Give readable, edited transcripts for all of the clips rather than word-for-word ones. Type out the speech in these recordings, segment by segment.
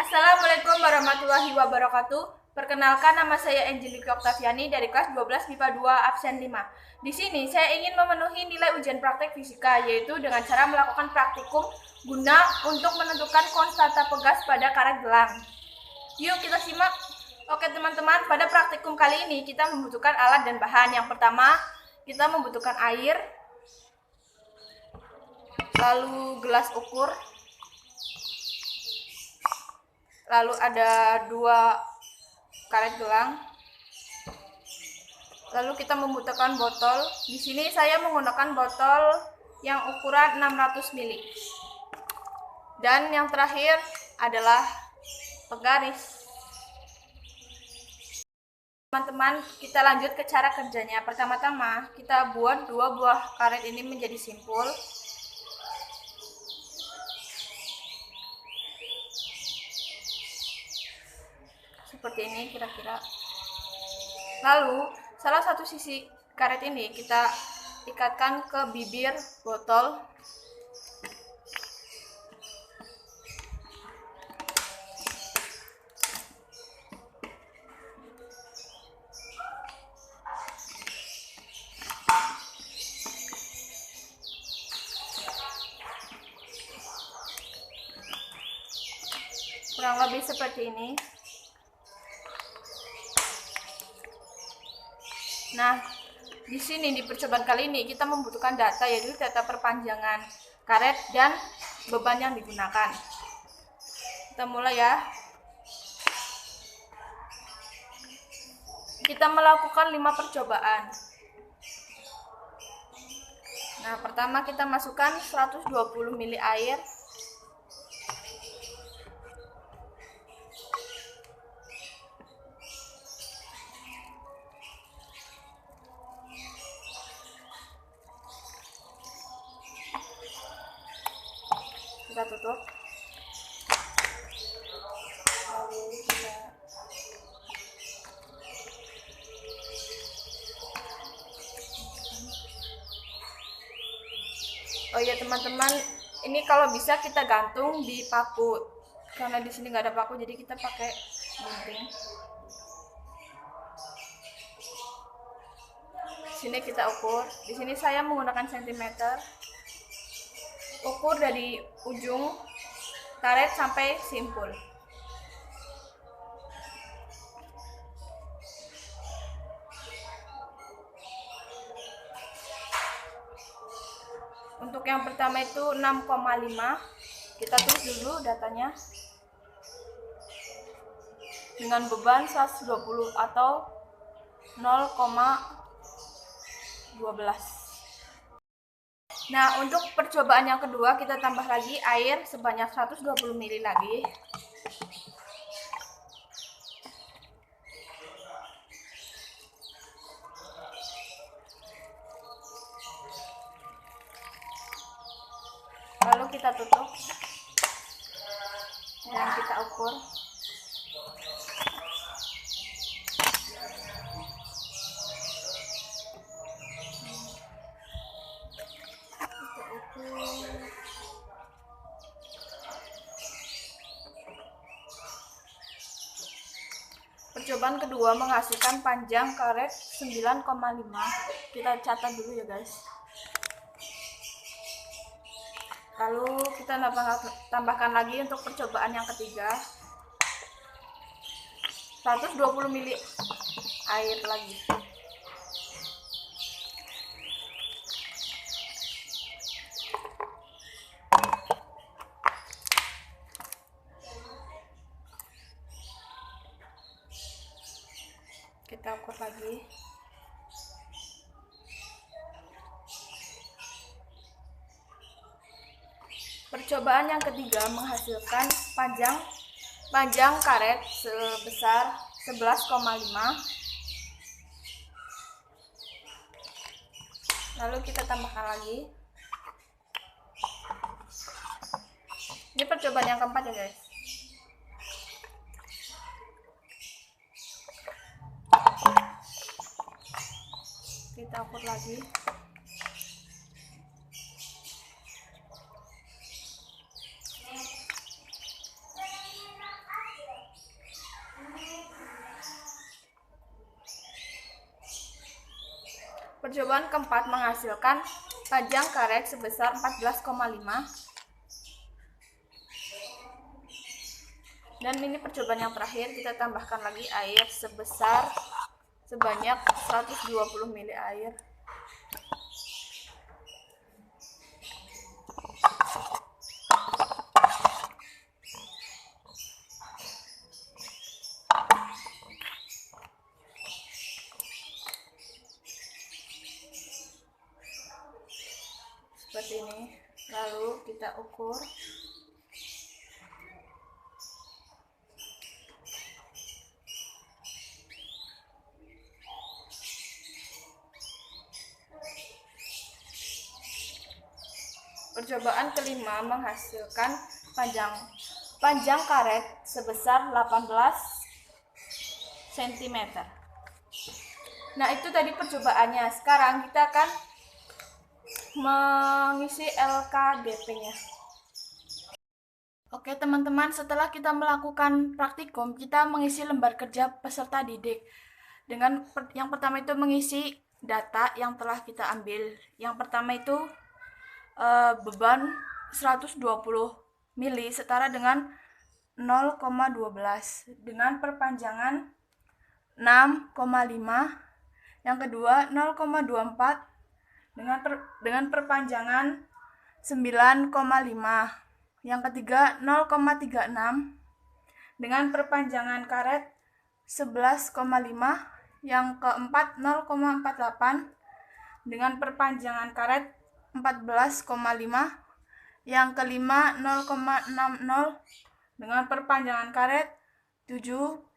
Assalamualaikum warahmatullahi wabarakatuh. Perkenalkan, nama saya Angelika Oktaviani dari kelas 12 MIPA 2 absen 5. Di sini saya ingin memenuhi nilai ujian praktek fisika, yaitu dengan cara melakukan praktikum guna untuk menentukan konstanta pegas pada karet gelang. Yuk kita simak. Oke teman-teman, pada praktikum kali ini kita membutuhkan alat dan bahan. Yang pertama, kita membutuhkan air, lalu gelas ukur, lalu ada 2 karet gelang, lalu kita membutuhkan botol. Di sini saya menggunakan botol yang ukuran 600 ml. Dan yang terakhir adalah penggaris. Teman-teman, kita lanjut ke cara kerjanya. Pertama-tama kita buat 2 buah karet ini menjadi simpul. Seperti ini kira-kira. Lalu salah satu sisi karet ini kita ikatkan ke bibir botol. Kurang lebih seperti ini. Nah, di sini di percobaan kali ini kita membutuhkan data, yaitu data perpanjangan karet dan beban yang digunakan. Kita mulai ya. Kita melakukan 5 percobaan. Nah, pertama kita masukkan 120 ml air. Kita tutup. Lalu kita oh ya teman-teman, ini kalau bisa kita gantung di paku, karena di sini nggak ada paku, jadi kita pakai gunting. Sini kita ukur. Di sini saya menggunakan sentimeter. Ukur dari ujung karet sampai simpul. Untuk yang pertama itu 6,5. Kita tulis dulu datanya. Dengan beban 120 atau 0,12. Nah, untuk percobaan yang kedua kita tambah lagi air sebanyak 120 ml lagi. Lalu kita tutup dan kita ukur. Percobaan kedua menghasilkan panjang karet 9,5. Kita catat dulu ya guys. Lalu kita tambahkan lagi untuk percobaan yang ketiga 120 ml air lagi. Kita ukur lagi. Percobaan yang ketiga menghasilkan panjang karet sebesar 11,5. Lalu kita tambahkan lagi. Ini percobaan yang keempat ya guys. Kita ukur lagi. Percobaan keempat menghasilkan panjang karet sebesar 14,5. Dan ini percobaan yang terakhir, kita tambahkan lagi air sebanyak 120 ml air. Seperti ini, lalu kita ukur. Percobaan kelima menghasilkan panjang karet sebesar 18 cm. Nah, itu tadi percobaannya. Sekarang kita akan mengisi LKDP-nya. Oke teman-teman, setelah kita melakukan praktikum, kita mengisi lembar kerja peserta didik. Yang pertama itu mengisi data yang telah kita ambil. Yang pertama itu beban 120 mili setara dengan 0,12 dengan perpanjangan 6,5. Yang kedua 0,24 dengan perpanjangan 9,5. Yang ketiga 0,36 dengan perpanjangan karet 11,5. Yang keempat 0,48 dengan perpanjangan karet 14,5. Yang kelima 0,60 dengan perpanjangan karet 17,00.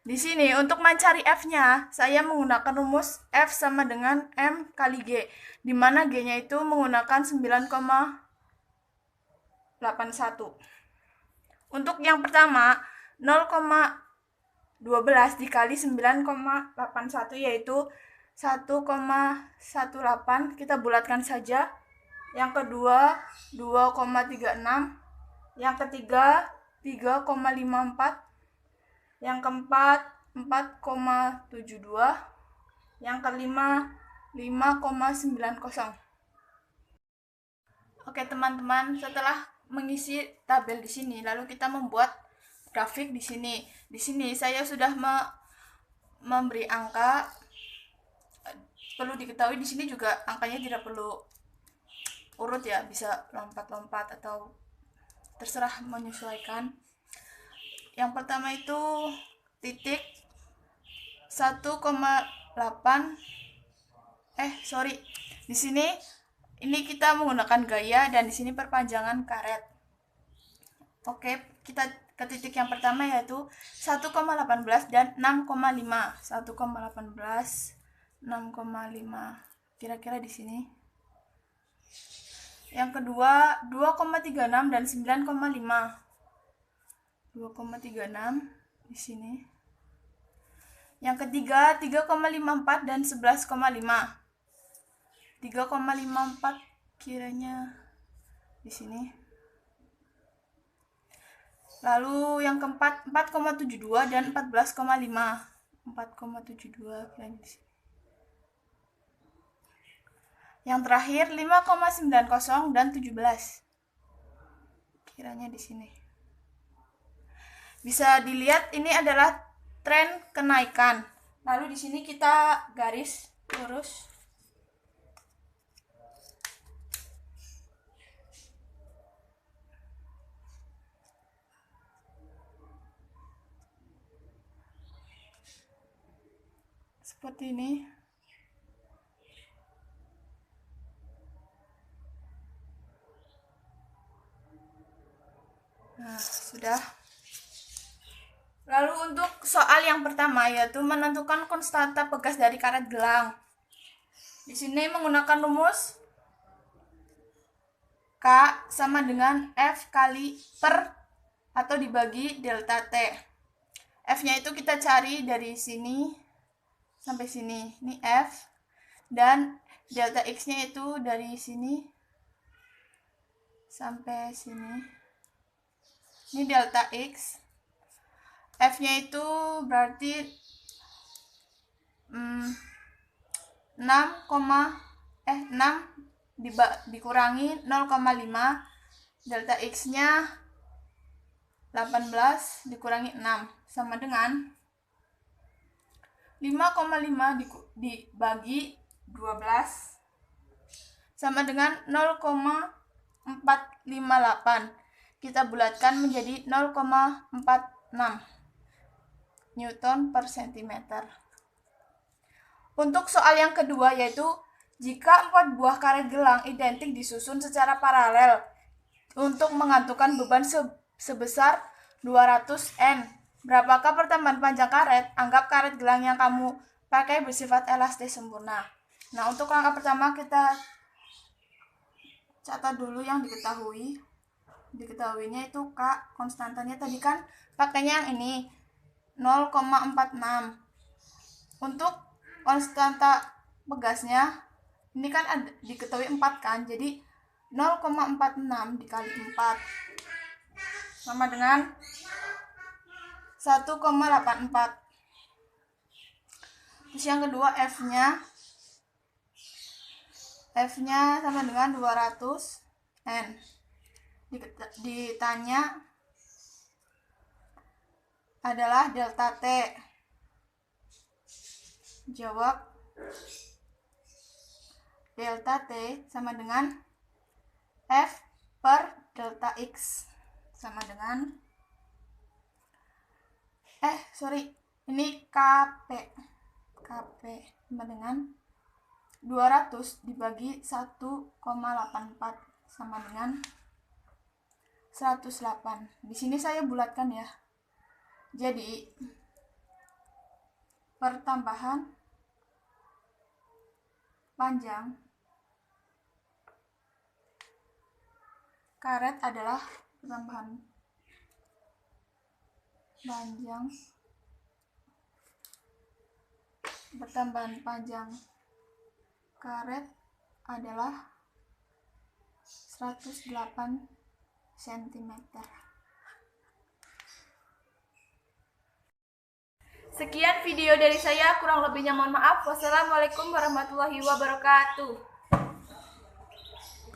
Di sini untuk mencari F-nya, saya menggunakan rumus F sama dengan M kali G, di mana G-nya itu menggunakan 9,81. Untuk yang pertama, 0,12 dikali 9,81 yaitu 1,18. Kita bulatkan saja. Yang kedua, 2,36. Yang ketiga, 3,54. Yang keempat 4,72, yang kelima 5,90. Oke teman-teman, setelah mengisi tabel di sini, lalu kita membuat grafik di sini. Di sini saya sudah memberi angka. Perlu diketahui di sini juga angkanya tidak perlu urut ya, bisa lompat-lompat atau terserah menyesuaikan. Yang pertama itu titik 1,8. Di sini ini kita menggunakan gaya dan di sini perpanjangan karet. Oke, kita ke titik yang pertama yaitu 1,18 dan 6,5. 1,18 6,5. Kira-kira di sini. Yang kedua 2,36 dan 9,5. 2,36 di sini. Yang ketiga 3,54 dan 11,5. 3,54 kiranya di sini. Lalu yang keempat 4,72 dan 14,5. 4,72 kiranya di sini. Yang terakhir 5,90 dan 17. Kiranya di sini. Bisa dilihat ini adalah tren kenaikan. Lalu di sini kita garis lurus. Seperti ini. Nah, sudah. Lalu untuk soal yang pertama yaitu menentukan konstanta pegas dari karet gelang. Di sini menggunakan rumus K sama dengan F kali per atau dibagi delta T. F-nya itu kita cari dari sini sampai sini. Ini F dan delta X-nya itu dari sini sampai sini. Ini delta X. F-nya itu berarti dikurangi 0,5, delta X-nya 18 dikurangi 6 sama dengan 5,5 dibagi 12 sama dengan 0,458. Kita bulatkan menjadi 0,46 Newton per centimeter. Untuk soal yang kedua, yaitu jika 4 buah karet gelang identik disusun secara paralel untuk mengantukkan beban sebesar 200 N. Berapakah pertambahan panjang karet? Anggap karet gelang yang kamu pakai bersifat elastis sempurna. Nah, untuk langkah pertama kita catat dulu yang diketahui. Diketahuinya itu K, konstantanya tadi kan pakainya yang ini 0,46. Untuk konstanta pegasnya ini kan diketahui 4 kan, jadi 0,46 dikali 4 sama dengan 1,84. Terus yang kedua F-nya sama dengan 200 N. Ditanya adalah delta T. Jawab delta T sama dengan F per delta X sama dengan ini KP sama dengan 200 dibagi 1,84 sama dengan 108. Di sini saya bulatkan ya. Jadi pertambahan panjang karet adalah pertambahan karet adalah 108 cm. Sekian video dari saya, kurang lebihnya mohon maaf. Wassalamualaikum warahmatullahi wabarakatuh.